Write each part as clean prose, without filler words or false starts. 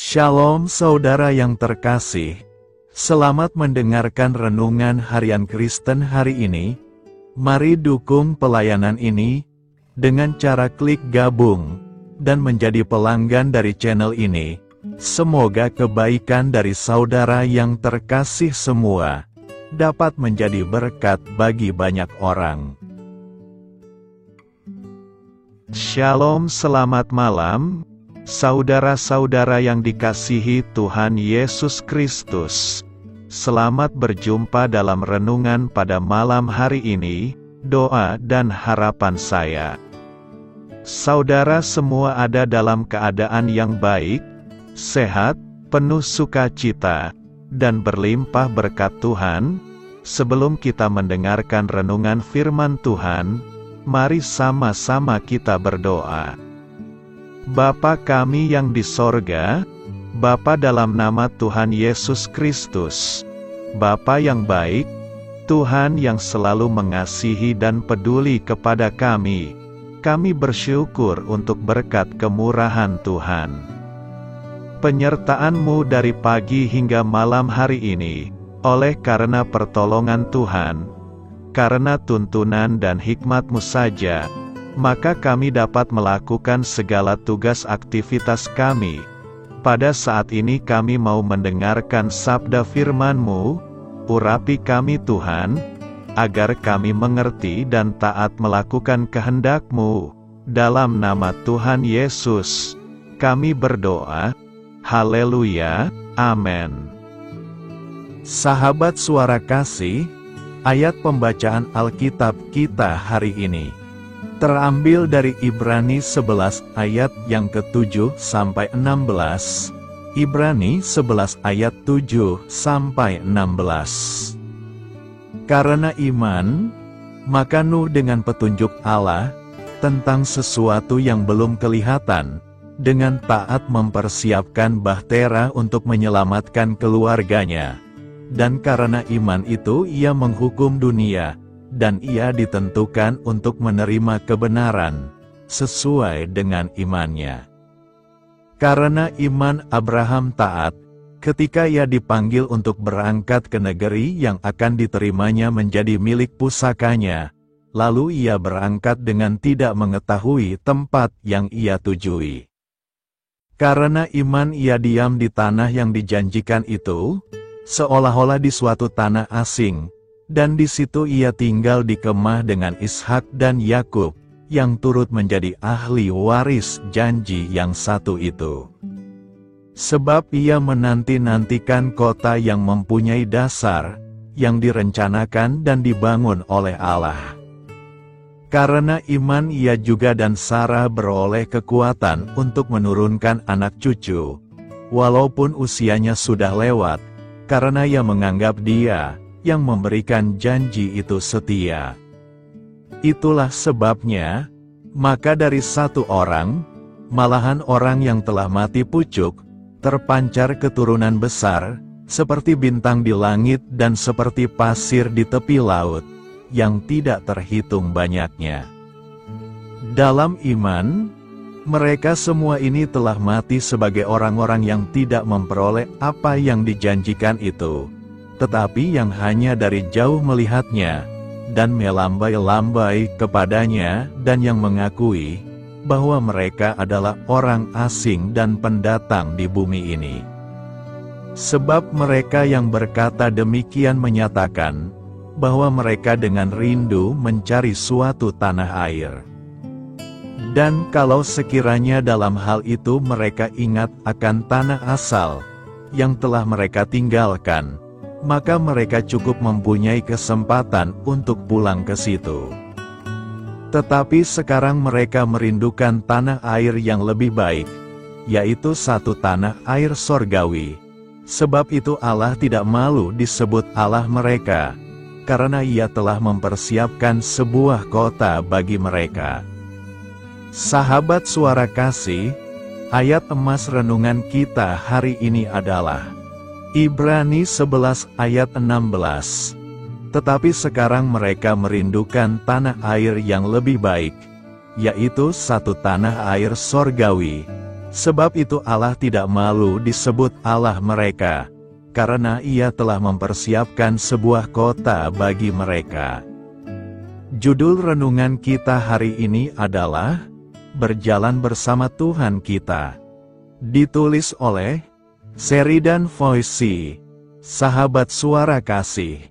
Shalom saudara yang terkasih, selamat mendengarkan renungan harian Kristen hari ini. Mari dukung pelayanan ini dengan cara klik gabung dan menjadi pelanggan dari channel ini. Semoga kebaikan dari saudara yang terkasih semua dapat menjadi berkat bagi banyak orang. Shalom, selamat malam. Saudara-saudara yang dikasihi Tuhan Yesus Kristus, selamat berjumpa dalam renungan pada malam hari ini. Doa dan harapan saya, saudara semua ada dalam keadaan yang baik, sehat, penuh sukacita, dan berlimpah berkat Tuhan. Sebelum kita mendengarkan renungan firman Tuhan, mari sama-sama kita berdoa. Bapa kami yang di sorga, Bapa dalam nama Tuhan Yesus Kristus, Bapa yang baik, Tuhan yang selalu mengasihi dan peduli kepada kami bersyukur untuk berkat kemurahan Tuhan. Penyertaan-Mu dari pagi hingga malam hari ini, oleh karena pertolongan Tuhan, karena tuntunan dan hikmat-Mu saja, maka kami dapat melakukan segala tugas aktivitas kami. Pada saat ini kami mau mendengarkan sabda firman-Mu, urapi kami Tuhan, agar kami mengerti dan taat melakukan kehendak-Mu. Dalam nama Tuhan Yesus, kami berdoa. Haleluya, amin. Sahabat suara kasih, ayat pembacaan Alkitab kita hari ini terambil dari Ibrani 11 ayat yang ke-7 sampai 16. Ibrani 11 ayat 7 sampai 16. Karena iman, maka Nuh dengan petunjuk Allah tentang sesuatu yang belum kelihatan, dengan taat mempersiapkan bahtera untuk menyelamatkan keluarganya. Dan karena iman itu ia menghukum dunia, dan ia ditentukan untuk menerima kebenaran, sesuai dengan imannya. Karena iman Abraham taat, ketika ia dipanggil untuk berangkat ke negeri yang akan diterimanya menjadi milik pusakanya, lalu ia berangkat dengan tidak mengetahui tempat yang ia tujui. Karena iman ia diam di tanah yang dijanjikan itu, seolah-olah di suatu tanah asing, dan di situ ia tinggal di kemah dengan Ishak dan Yakub, yang turut menjadi ahli waris janji yang satu itu. Sebab ia menanti-nantikan kota yang mempunyai dasar, yang direncanakan dan dibangun oleh Allah. Karena iman ia juga dan Sarah beroleh kekuatan untuk menurunkan anak cucu, walaupun usianya sudah lewat, karena ia menganggap Dia yang memberikan janji itu setia. Itulah sebabnya, maka dari satu orang, malahan orang yang telah mati pucuk, terpancar keturunan besar, seperti bintang di langit dan seperti pasir di tepi laut, yang tidak terhitung banyaknya. Dalam iman, mereka semua ini telah mati sebagai orang-orang yang tidak memperoleh apa yang dijanjikan itu, tetapi yang hanya dari jauh melihatnya, dan melambai-lambai kepadanya, dan yang mengakui bahwa mereka adalah orang asing dan pendatang di bumi ini. Sebab mereka yang berkata demikian menyatakan bahwa mereka dengan rindu mencari suatu tanah air. Dan kalau sekiranya dalam hal itu mereka ingat akan tanah asal yang telah mereka tinggalkan, maka mereka cukup mempunyai kesempatan untuk pulang ke situ. Tetapi sekarang mereka merindukan tanah air yang lebih baik, yaitu satu tanah air sorgawi. Sebab itu Allah tidak malu disebut Allah mereka, karena Ia telah mempersiapkan sebuah kota bagi mereka. Sahabat suara kasih, ayat emas renungan kita hari ini adalah Ibrani 11 ayat 16. Tetapi sekarang mereka merindukan tanah air yang lebih baik, yaitu satu tanah air sorgawi. Sebab itu Allah tidak malu disebut Allah mereka, karena Ia telah mempersiapkan sebuah kota bagi mereka. Judul renungan kita hari ini adalah Berjalan Bersama Tuhan Kita. Ditulis oleh Sheridan Voici, sahabat suara kasih.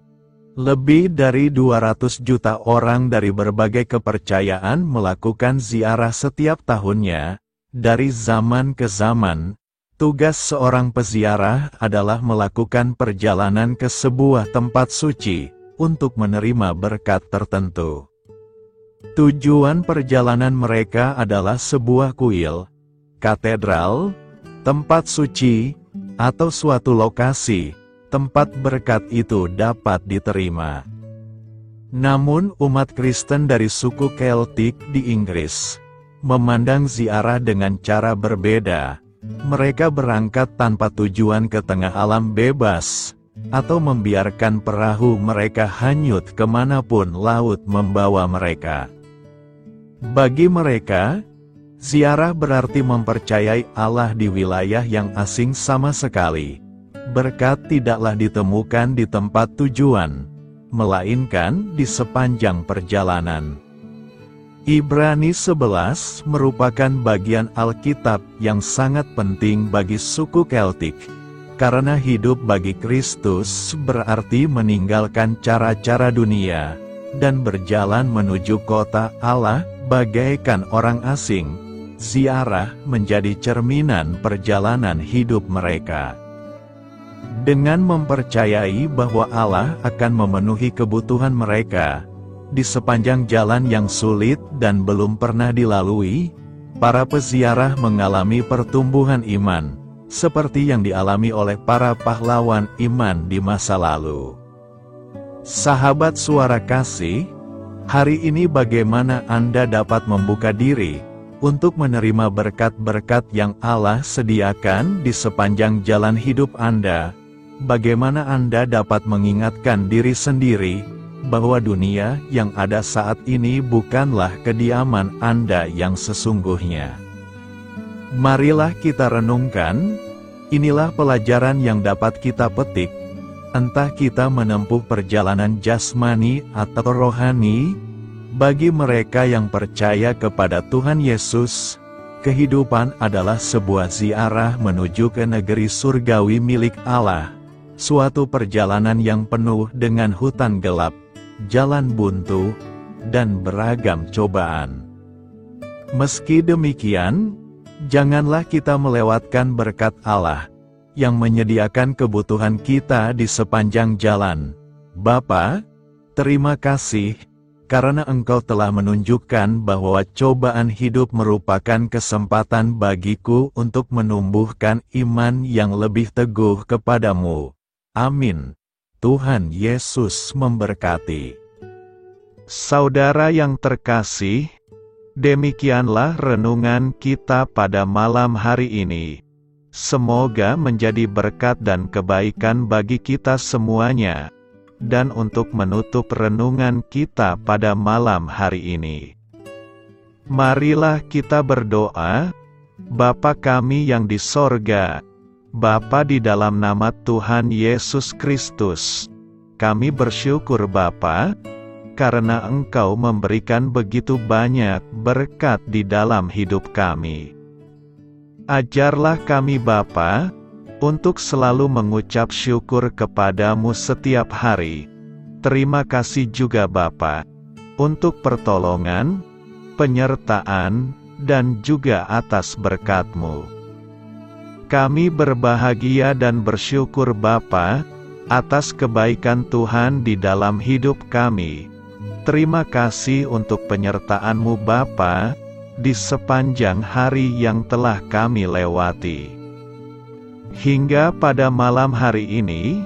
Lebih dari 200 juta orang dari berbagai kepercayaan melakukan ziarah setiap tahunnya. Dari zaman ke zaman, tugas seorang peziarah adalah melakukan perjalanan ke sebuah tempat suci untuk menerima berkat tertentu. Tujuan perjalanan mereka adalah sebuah kuil, katedral, tempat suci, atau suatu lokasi tempat berkat itu dapat diterima. Namun umat Kristen dari suku Keltik di Inggris memandang ziarah dengan cara berbeda. Mereka berangkat tanpa tujuan ke tengah alam bebas, atau membiarkan perahu mereka hanyut kemanapun laut membawa mereka. Bagi mereka, ziarah berarti mempercayai Allah di wilayah yang asing sama sekali. Berkat tidaklah ditemukan di tempat tujuan, melainkan di sepanjang perjalanan. Ibrani 11 merupakan bagian Alkitab yang sangat penting bagi suku Keltik, karena hidup bagi Kristus berarti meninggalkan cara-cara dunia, dan berjalan menuju kota Allah bagaikan orang asing. Ziarah menjadi cerminan perjalanan hidup mereka. Dengan mempercayai bahwa Allah akan memenuhi kebutuhan mereka, di sepanjang jalan yang sulit dan belum pernah dilalui, para peziarah mengalami pertumbuhan iman, seperti yang dialami oleh para pahlawan iman di masa lalu. Sahabat suara kasih, hari ini bagaimana Anda dapat membuka diri untuk menerima berkat-berkat yang Allah sediakan di sepanjang jalan hidup Anda? Bagaimana Anda dapat mengingatkan diri sendiri bahwa dunia yang ada saat ini bukanlah kediaman Anda yang sesungguhnya? Marilah kita renungkan, inilah pelajaran yang dapat kita petik, entah kita menempuh perjalanan jasmani atau rohani. Bagi mereka yang percaya kepada Tuhan Yesus, kehidupan adalah sebuah ziarah menuju ke negeri surgawi milik Allah, suatu perjalanan yang penuh dengan hutan gelap, jalan buntu, dan beragam cobaan. Meski demikian, janganlah kita melewatkan berkat Allah yang menyediakan kebutuhan kita di sepanjang jalan. Bapa, terima kasih, karena Engkau telah menunjukkan bahwa cobaan hidup merupakan kesempatan bagiku untuk menumbuhkan iman yang lebih teguh kepadamu. Amin. Tuhan Yesus memberkati. Saudara yang terkasih, demikianlah renungan kita pada malam hari ini. Semoga menjadi berkat dan kebaikan bagi kita semuanya. Dan untuk menutup renungan kita pada malam hari ini, marilah kita berdoa. Bapa kami yang di sorga, Bapa, di dalam nama Tuhan Yesus Kristus, kami bersyukur Bapa, karena Engkau memberikan begitu banyak berkat di dalam hidup kami. Ajarlah kami Bapa, untuk selalu mengucap syukur kepadamu setiap hari. Terima kasih juga Bapa, untuk pertolongan, penyertaan, dan juga atas berkat-Mu. Kami berbahagia dan bersyukur Bapa, atas kebaikan Tuhan di dalam hidup kami. Terima kasih untuk penyertaan-Mu Bapa, di sepanjang hari yang telah kami lewati. Hingga pada malam hari ini,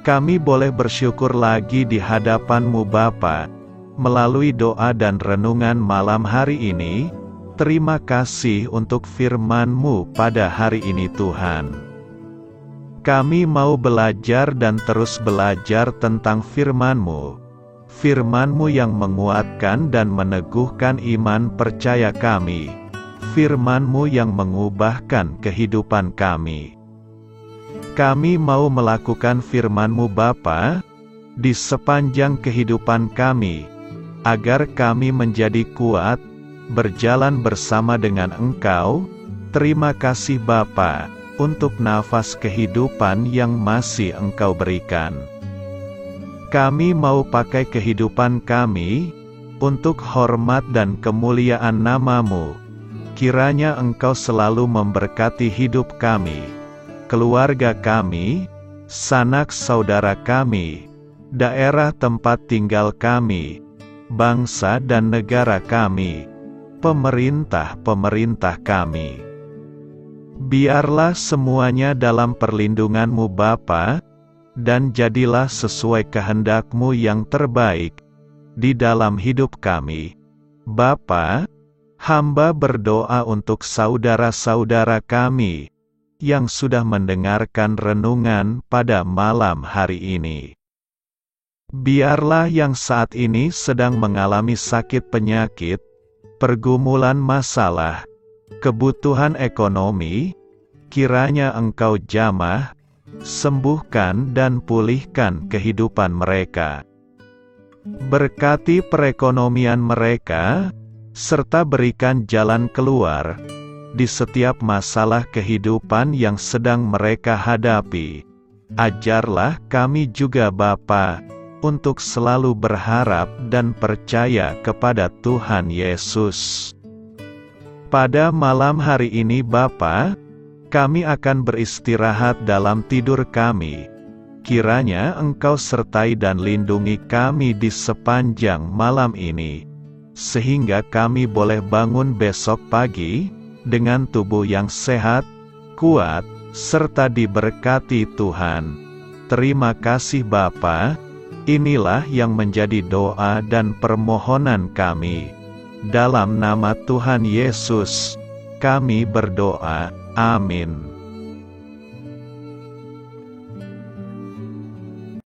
kami boleh bersyukur lagi di hadapan-Mu Bapa, melalui doa dan renungan malam hari ini. Terima kasih untuk firman-Mu pada hari ini Tuhan. Kami mau belajar dan terus belajar tentang firman-Mu. Firman-Mu yang menguatkan dan meneguhkan iman percaya kami. Firman-Mu yang mengubahkan kehidupan kami. Kami mau melakukan Firman-Mu Bapa, di sepanjang kehidupan kami, agar kami menjadi kuat, berjalan bersama dengan Engkau. Terima kasih Bapa, untuk nafas kehidupan yang masih Engkau berikan. Kami mau pakai kehidupan kami, untuk hormat dan kemuliaan nama-Mu. Kiranya Engkau selalu memberkati hidup kami, keluarga kami, sanak saudara kami, daerah tempat tinggal kami, bangsa dan negara kami, pemerintah-pemerintah kami. Biarlah semuanya dalam perlindungan-Mu Bapa, dan jadilah sesuai kehendak-Mu yang terbaik di dalam hidup kami. Bapa, hamba berdoa untuk saudara-saudara kami yang sudah mendengarkan renungan pada malam hari ini. Biarlah yang saat ini sedang mengalami sakit penyakit, pergumulan masalah, kebutuhan ekonomi, kiranya Engkau jamah, sembuhkan dan pulihkan kehidupan mereka. Berkati perekonomian mereka, serta berikan jalan keluar di setiap masalah kehidupan yang sedang mereka hadapi. Ajarlah kami juga Bapa, untuk selalu berharap dan percaya kepada Tuhan Yesus. Pada malam hari ini Bapa, kami akan beristirahat dalam tidur kami. Kiranya Engkau sertai dan lindungi kami di sepanjang malam ini, sehingga kami boleh bangun besok pagi, dengan tubuh yang sehat, kuat, serta diberkati Tuhan. Terima kasih Bapa, inilah yang menjadi doa dan permohonan kami. Dalam nama Tuhan Yesus, kami berdoa. Amin.